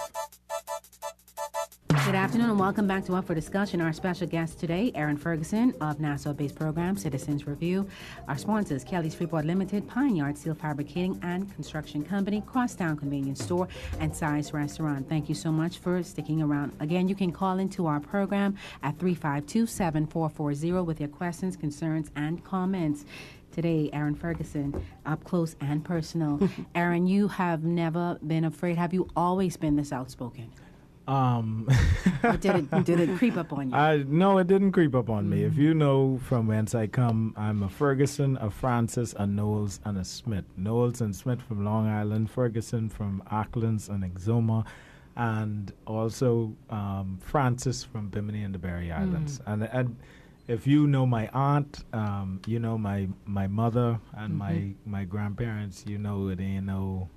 Good afternoon and welcome back to Up for Discussion. Our special guest today, Erin Ferguson of Nassau-based program Citizens Review. Our sponsors, Kelly's Freeport Limited, Pine Yard Steel Fabricating and Construction Company, Crosstown Convenience Store, and Size Restaurant. Thank you so much for sticking around. Again, you can call into our program at 352-7440 with your questions, concerns, and comments. Today, Erin Ferguson, up close and personal. Erin, you have never been afraid. Have you always been this outspoken? Or did it creep up on you? No, it didn't creep up on me. If you know from whence I come, I'm a Ferguson, a Francis, a Knowles, and a Smith. Knowles and Smith from Long Island, Ferguson from Auckland and Exuma, and also Francis from Bimini and the Berry Islands. And if you know my aunt, you know my mother and my grandparents, you know it ain't no...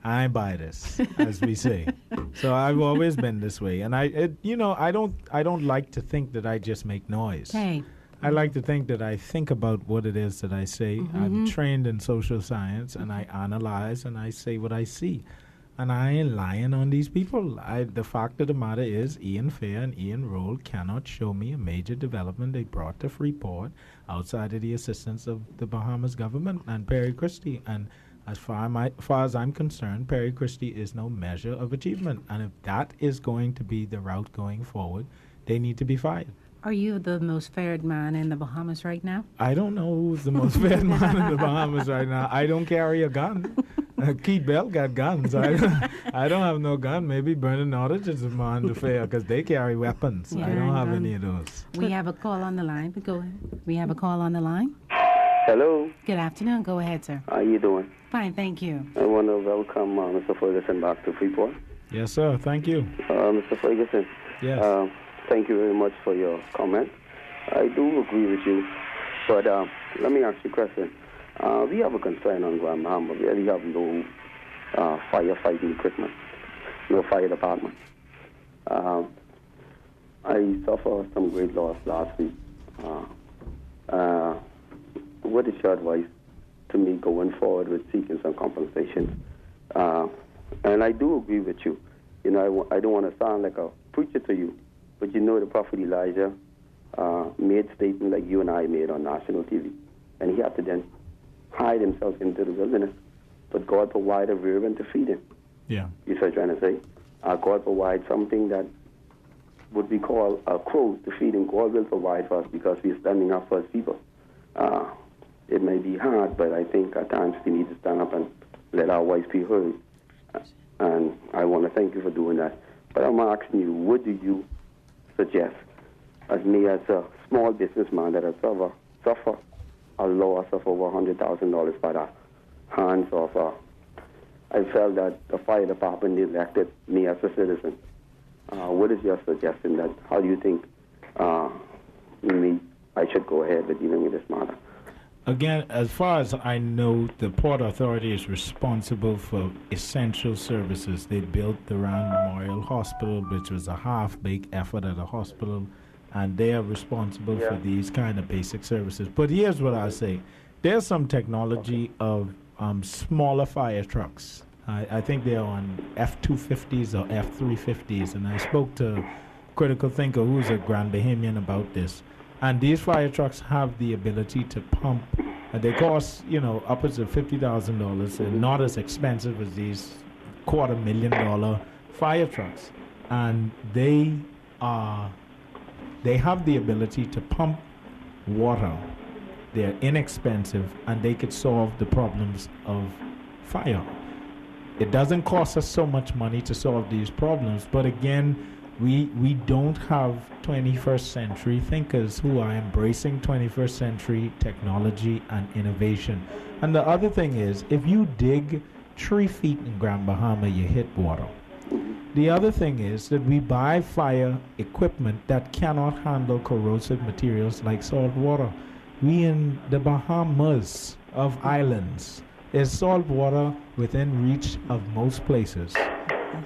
I buy this, as we say. So I've always been this way, and I don't like to think that I just make noise. Hey. I like to think that I think about what it is that I say. I'm trained in social science, and I analyze and I say what I see, and I ain't lying on these people. The fact of the matter is, Ian Fair and Ian Roll cannot show me a major development they brought to Freeport outside of the assistance of the Bahamas government and Perry Christie. And as far as I'm concerned, Perry Christie is no measure of achievement. And if that is going to be the route going forward, they need to be fired. Are you the most favored man in the Bahamas right now? I don't know who's the most favored man in the Bahamas right now. I don't carry a gun. Keith Bell got guns. I don't have no gun. Maybe Bernard Nordich is the man to fair because they carry weapons. Yeah, I don't have any of those. We have a call on the line. Go ahead. We have a call on the line. Hello. Good afternoon. Go ahead, sir. How you doing? Fine, thank you. I want to welcome Mr. Ferguson back to Freeport. Yes, sir. Thank you. Mr. Ferguson. Yes. Thank you very much for your comment. I do agree with you, but let me ask you a question. We have a concern on Grand Bahama. We really have no firefighting equipment, no fire department. I suffered some great loss last week. What is your advice to me going forward with seeking some compensation? And I do agree with you. You know, I don't want to sound like a preacher to you, but you know the Prophet Elijah made statements like you and I made on national TV. And he had to then hide himself into the wilderness but God provides a rearing to feed him. Yeah. You see what I'm trying to say? God provides something that would be called a crow to feed him. God will provide for us because we're standing up for his people. It may be hard, but I think at times we need to stand up and let our voice be heard. And I want to thank you for doing that. But I'm asking you, what do you suggest as me as a small businessman that has suffer a loss of over $100,000 by the hands of, I felt that the fire department elected me as a citizen. What is your suggestion that, how do you think I should go ahead with dealing with this matter? Again, as far as I know, the Port Authority is responsible for essential services. They built the Rand Memorial Hospital, which was a half-baked effort at a hospital, and they are responsible for these kind of basic services. But here's what I say. There's some technology of smaller fire trucks. I think they're on F-250s or F-350s, and I spoke to a critical thinker who's a Grand Bahamian about this. And these fire trucks have the ability to pump. They cost, upwards of $50,000, and not as expensive as these $250,000 fire trucks. And they have the ability to pump water. They're inexpensive, and they could solve the problems of fire. It doesn't cost us so much money to solve these problems, but again, we don't have 21st century thinkers who are embracing 21st century technology and innovation. And the other thing is, if you dig 3 feet in Grand Bahama, you hit water. The other thing is that we buy fire equipment that cannot handle corrosive materials like salt water. We in the Bahamas of islands, is salt water within reach of most places.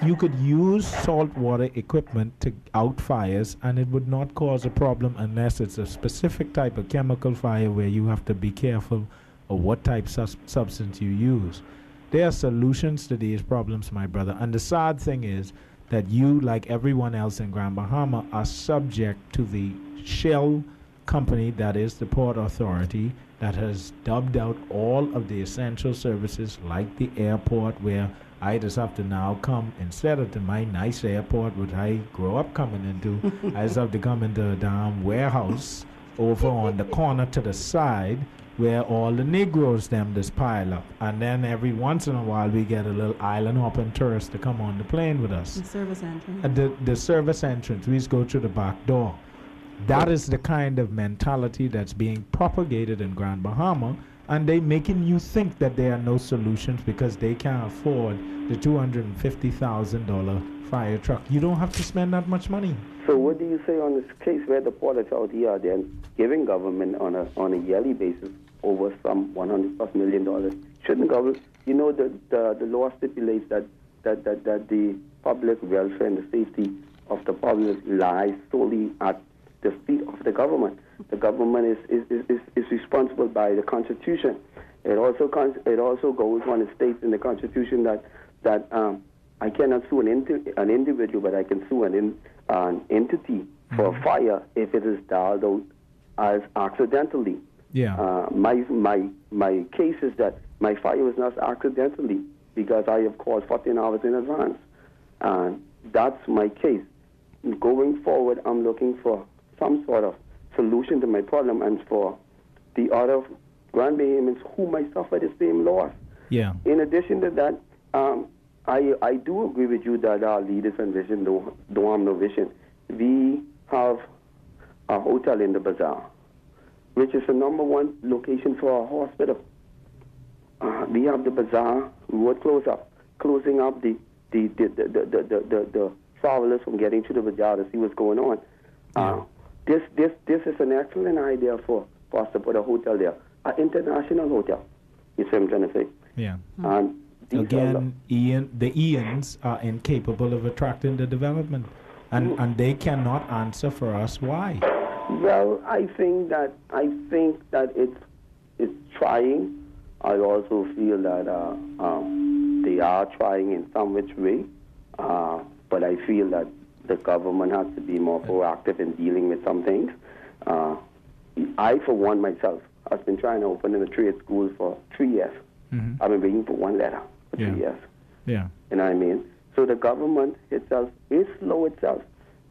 You could use saltwater equipment to out fires, and it would not cause a problem unless it's a specific type of chemical fire where you have to be careful of what type of substance you use. There are solutions to these problems, my brother. And the sad thing is that you, like everyone else in Grand Bahama, are subject to the shell company that is the Port Authority that has dubbed out all of the essential services like the airport, where I just have to now come, instead of to my nice airport, which I grew up coming into, I just have to come into a damn warehouse over on the corner to the side where all the Negroes them just pile up. And then every once in a while we get a little island hopping tourist to come on the plane with us. The service entrance. The service entrance, we just go through the back door. That is the kind of mentality that's being propagated in Grand Bahama, and they making you think that there are no solutions because they can't afford the $250,000 fire truck. You don't have to spend that much money. So what do you say on this case where the Port Authority are then giving government on a yearly basis over some $100+ million? Shouldn't government, the law stipulates that the public welfare and the safety of the public lies solely at the feet of the government. The government is responsible by the Constitution. It also goes on and states in the Constitution that I cannot sue an individual, but I can sue an entity for fire if it is dialed out as accidentally. Yeah. My case is that my fire was not accidentally because I have called 14 hours in advance, and that's my case. Going forward, I'm looking for some sort of solution to my problem, and for the other Grand Bahamians who might suffer the same loss. Yeah. In addition to that, I do agree with you that our leaders and vision don't have no vision. We have a hotel in the bazaar, which is the _1 location for our hospital. We have the bazaar road closing up the travelers from getting to the bazaar to see what's going on. This is an excellent idea for us to put a hotel there, an international hotel. You see what I'm trying to say? Yeah. And again, the Eons are incapable of attracting the development, and they cannot answer for us why. Well, I think that it's trying. I also feel that they are trying in some which way, but I feel that the government has to be more proactive in dealing with some things. I, for one, myself, has been trying to open in a trade school for 3 years. I've been waiting for one letter for 2 years. Yeah. You know what I mean? So the government itself is slow itself.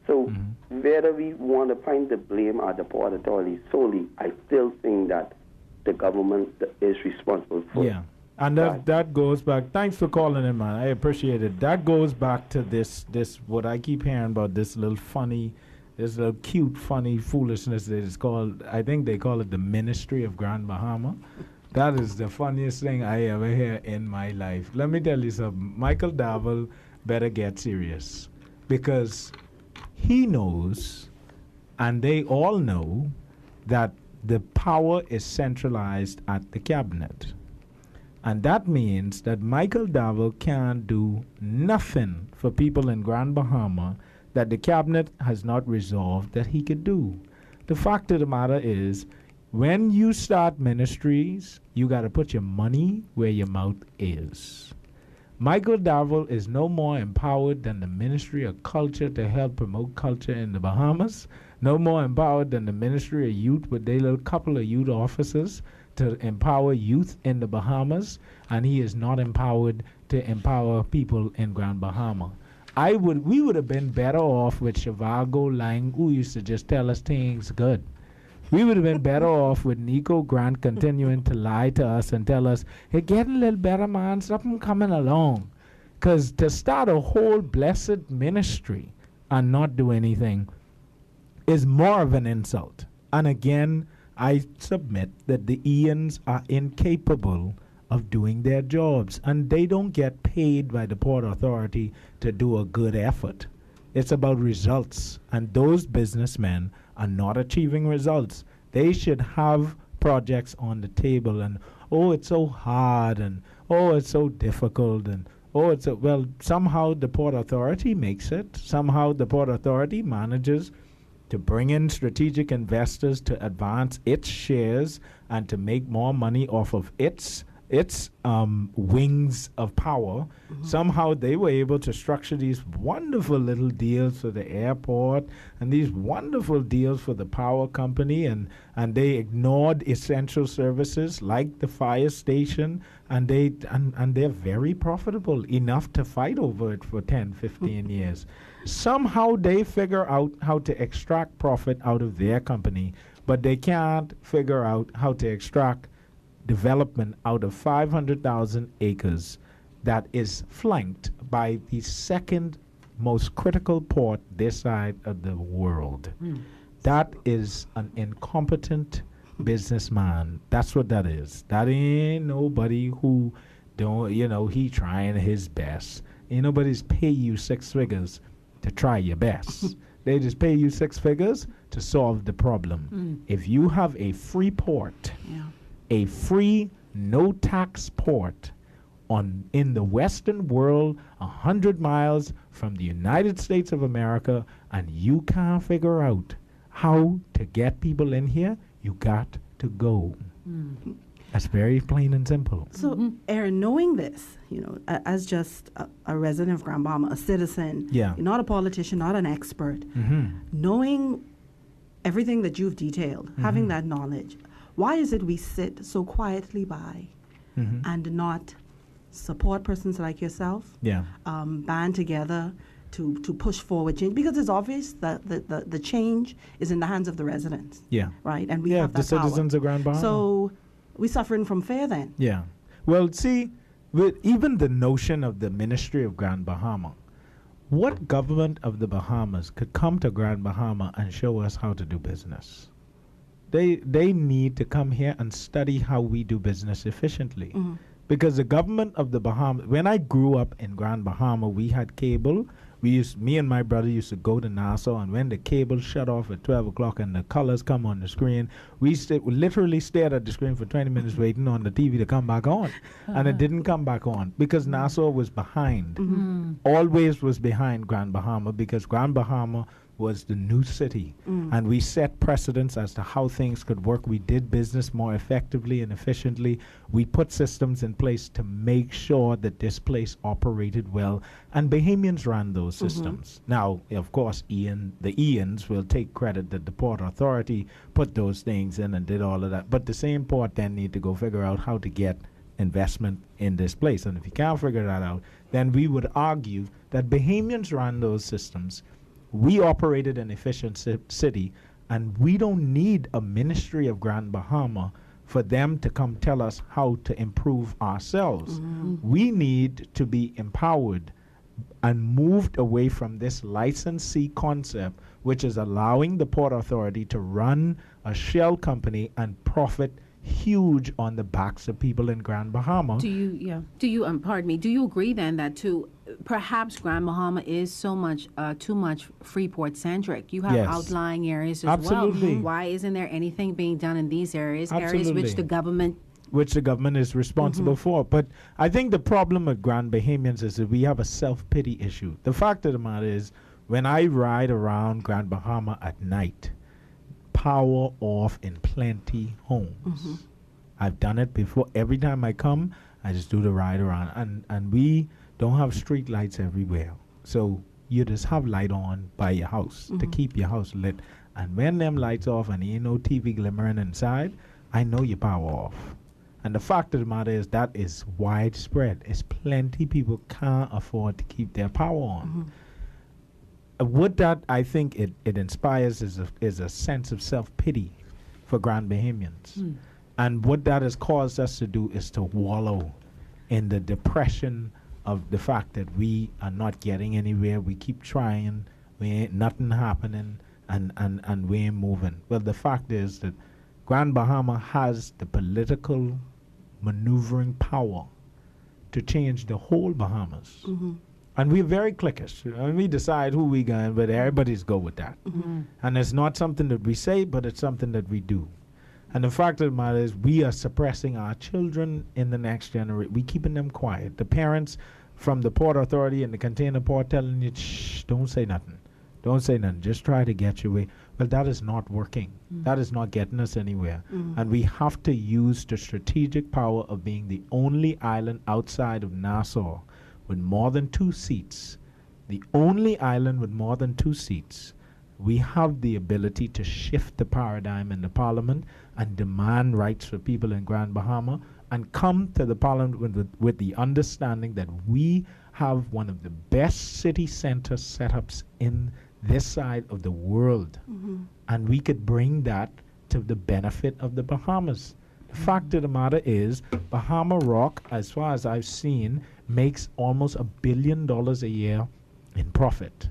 So whether we want to find the blame at the Port Authority solely, I still think that the government is responsible for it. And that goes back. Thanks for calling in, man. I appreciate it. That goes back to this what I keep hearing about, this little cute, funny foolishness that is called, I think they call it the Ministry of Grand Bahama. That is the funniest thing I ever hear in my life. Let me tell you something. Michael Davil better get serious, because he knows, and they all know, that the power is centralized at the cabinet. And that means that Michael Davil can't do nothing for people in Grand Bahama that the cabinet has not resolved that he could do. The fact of the matter is, when you start ministries, you got to put your money where your mouth is. Michael Davil is no more empowered than the Ministry of Culture to help promote culture in the Bahamas, no more empowered than the Ministry of Youth with their little couple of youth officers to empower youth in the Bahamas, and he is not empowered to empower people in Grand Bahama. We would have been better off with Shivago Lang, who used to just tell us things good. We would have been better off with Nico Grant continuing to lie to us and tell us, hey, getting a little better, man, something coming along. Because to start a whole blessed ministry and not do anything is more of an insult. And again, I submit that the Eons are incapable of doing their jobs, and they don't get paid by the Port Authority to do a good effort. It's about results, and those businessmen are not achieving results. They should have projects on the table, and it's so hard, and it's so difficult, and somehow the Port Authority makes it. Somehow the Port Authority manages to bring in strategic investors to advance its shares and to make more money off of its wings of power. Somehow they were able to structure these wonderful little deals for the airport and these wonderful deals for the power company, and they ignored essential services like the fire station, and they're very profitable, enough to fight over it for 10, 15 years. Somehow they figure out how to extract profit out of their company, but they can't figure out how to extract development out of 500,000 acres that is flanked by the second most critical port this side of the world. That is an incompetent businessman. That's what that is. That ain't nobody who he trying his best. Ain't nobody's pay you 6 figures to try your best. They just pay you 6 figures to solve the problem. If you have a free port, a free, no-tax port in the Western world, 100 miles from the United States of America, and you can't figure out how to get people in here, you got to go. That's very plain and simple. So, Erin, knowing this, as just a resident of Grand Bahama, a citizen, you're not a politician, not an expert, knowing everything that you've detailed, having that knowledge, why is it we sit so quietly by and not support persons like yourself, band together to push forward change? Because it's obvious that the change is in the hands of the residents. Right? And we have that the citizens power. Of Grand Bahama. So we're suffering from fear then. Well, see, with even the notion of the Ministry of Grand Bahama, what government of the Bahamas could come to Grand Bahama and show us how to do business? They need to come here and study how we do business efficiently. Because the government of the Bahamas, when I grew up in Grand Bahama, we had cable. Me and my brother used to go to Nassau, and when the cable shut off at 12 o'clock and the colors come on the screen, we literally stared at the screen for 20 minutes waiting on the TV to come back on. And it didn't come back on because Nassau was behind. Always was behind Grand Bahama, because Grand Bahama was the new city. And we set precedents as to how things could work. We did business more effectively and efficiently. We put systems in place to make sure that this place operated well. And Bahamians ran those systems. Now, of course, the Eons will take credit that the Port Authority put those things in and did all of that. But the same port then need to go figure out how to get investment in this place. And if you can't figure that out, then we would argue that Bahamians ran those systems. We operated an efficient city, and we don't need a Ministry of Grand Bahama for them to come tell us how to improve ourselves. We need to be empowered and moved away from this licensee concept, which is allowing the Port Authority to run a shell company and profit huge on the backs of people in Grand Bahama. Do you pardon me, do you agree then that perhaps Grand Bahama is so much, too much Freeport centric? You have outlying areas as well. Why isn't there anything being done in these areas, areas which the government is responsible for? But I think the problem with Grand Bahamians is that we have a self-pity issue. The fact of the matter is, when I ride around Grand Bahama at night, power off in plenty homes. I've done it before. Every time I come, I just do the ride around. And we don't have street lights everywhere. So you just have light on by your house to keep your house lit. And when them lights off and ain't no TV glimmering inside, I know your power off. And the fact of the matter is that is widespread. It's plenty people can't afford to keep their power on. What that I think it inspires is a sense of self-pity for Grand Bahamians. And what that has caused us to do is to wallow in the depression of the fact that we are not getting anywhere. We keep trying, we ain't nothing happening, and we ain't moving. Well, the fact is that Grand Bahama has the political maneuvering power to change the whole Bahamas. And we're very cliquish. And we decide who we going, but everybody's go with that. And it's not something that we say, but it's something that we do. And the fact of the matter is, we are suppressing our children in the next generation. We're keeping them quiet. The parents from the Port Authority and the container port telling you, shh, don't say nothing. Don't say nothing. Just try to get your way. But that is not working. That is not getting us anywhere. And we have to use the strategic power of being the only island outside of Nassau with more than 2 seats. The only island with more than 2 seats. We have the ability to shift the paradigm in the parliament and demand rights for people in Grand Bahama and come to the parliament with the understanding that we have one of the best city center setups in this side of the world. And we could bring that to the benefit of the Bahamas. The fact of the matter is, Bahama Rock, as far as I've seen, makes almost $1 billion a year in profit.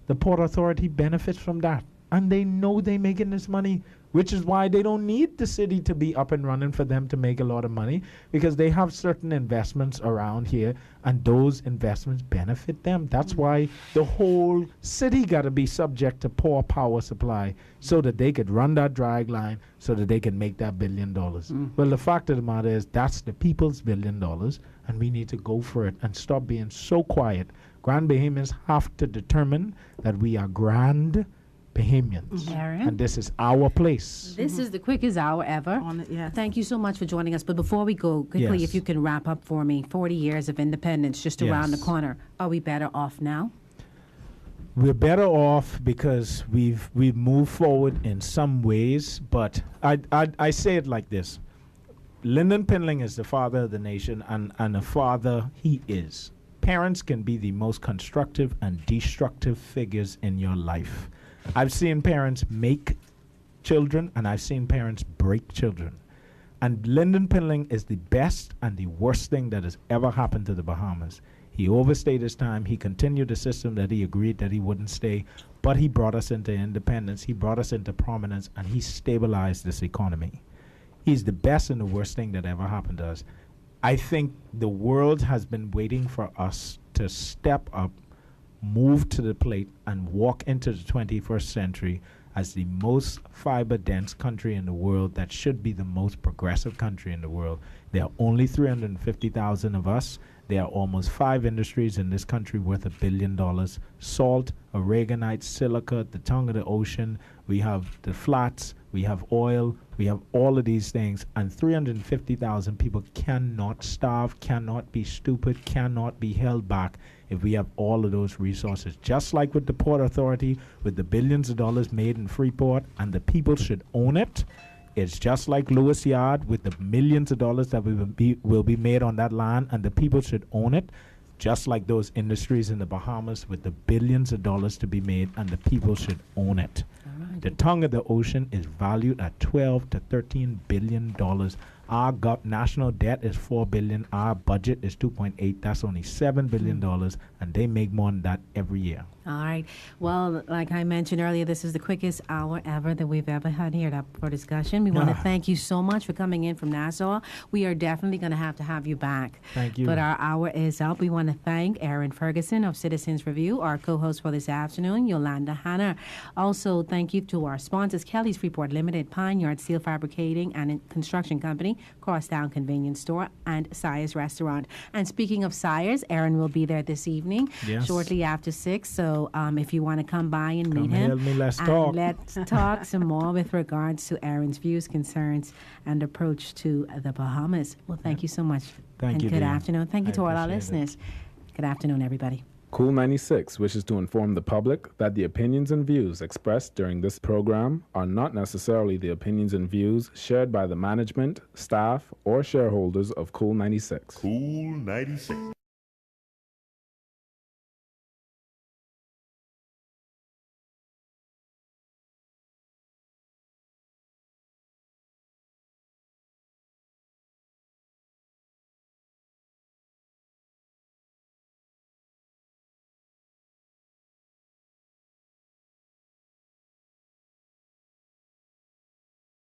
The Port Authority benefits from that, and they know they're making this money, which is why they don't need the city to be up and running for them to make a lot of money, because they have certain investments around here, and those investments benefit them. That's why the whole city got to be subject to poor power supply so that they could run that drag line, so that they can make that $1 billion. Well, the fact of the matter is, that's the people's $1 billion, and we need to go for it and stop being so quiet. Grand Bahamians have to determine that we are Grand Bahamians. And this is our place. This is the quickest hour ever. Thank you so much for joining us. But before we go, quickly, if you can wrap up for me, 40 years of independence just around the corner. Are we better off now? We're better off because we've moved forward in some ways, but I say it like this. Lyndon Pinling is the father of the nation, and a father he is. Parents can be the most constructive and destructive figures in your life. I've seen parents make children, and I've seen parents break children. And Lyndon Pinling is the best and the worst thing that has ever happened to the Bahamas. He overstayed his time. He continued a system that he agreed that he wouldn't stay, but he brought us into independence. He brought us into prominence, and he stabilized this economy. He's the best and the worst thing that ever happened to us. I think the world has been waiting for us to step up, move to the plate, and walk into the 21st century as the most fiber-dense country in the world that should be the most progressive country in the world. There are only 350,000 of us. There are almost 5 industries in this country worth $1 billion. Salt, aragonite, silica, the tongue of the ocean. We have the flats. We have oil. We have all of these things. And 350,000 people cannot starve, cannot be stupid, cannot be held back if we have all of those resources. Just like with the Port Authority, with the billions of dollars made in Freeport, and the people should own it. It's just like Lewis Yard with the millions of dollars that will be made on that land, and the people should own it, just like those industries in the Bahamas with the billions of dollars to be made, and the people should own it. The tongue of the ocean is valued at $12 to $13 billion. Our national debt is $4 billion. Our budget is $2.8. That's only $7 billion, and they make more than that every year. All right. Well, like I mentioned earlier, this is the quickest hour ever that we've ever had here for discussion. We want to thank you so much for coming in from Nassau. We are definitely going to have you back. Thank you. But our hour is up. We want to thank Erin Ferguson of Citizens Review, our co-host for this afternoon, Yolanda Hanna. Also, thank you to our sponsors, Kelly's Freeport Limited, Pine Yard Steel Fabricating and Construction Company, Crosstown Convenience Store, and Sire's Restaurant. And speaking of Sire's, Erin will be there this evening, shortly after 6. So if you want to come by and meet him, let's talk. Let's talk some more with regards to Erin's views, concerns, and approach to the Bahamas. Well, thank you so much. Thank you. Good afternoon. Thank you to all our listeners. Good afternoon, everybody. Cool 96 wishes to inform the public that the opinions and views expressed during this program are not necessarily the opinions and views shared by the management, staff, or shareholders of Cool 96. Cool 96.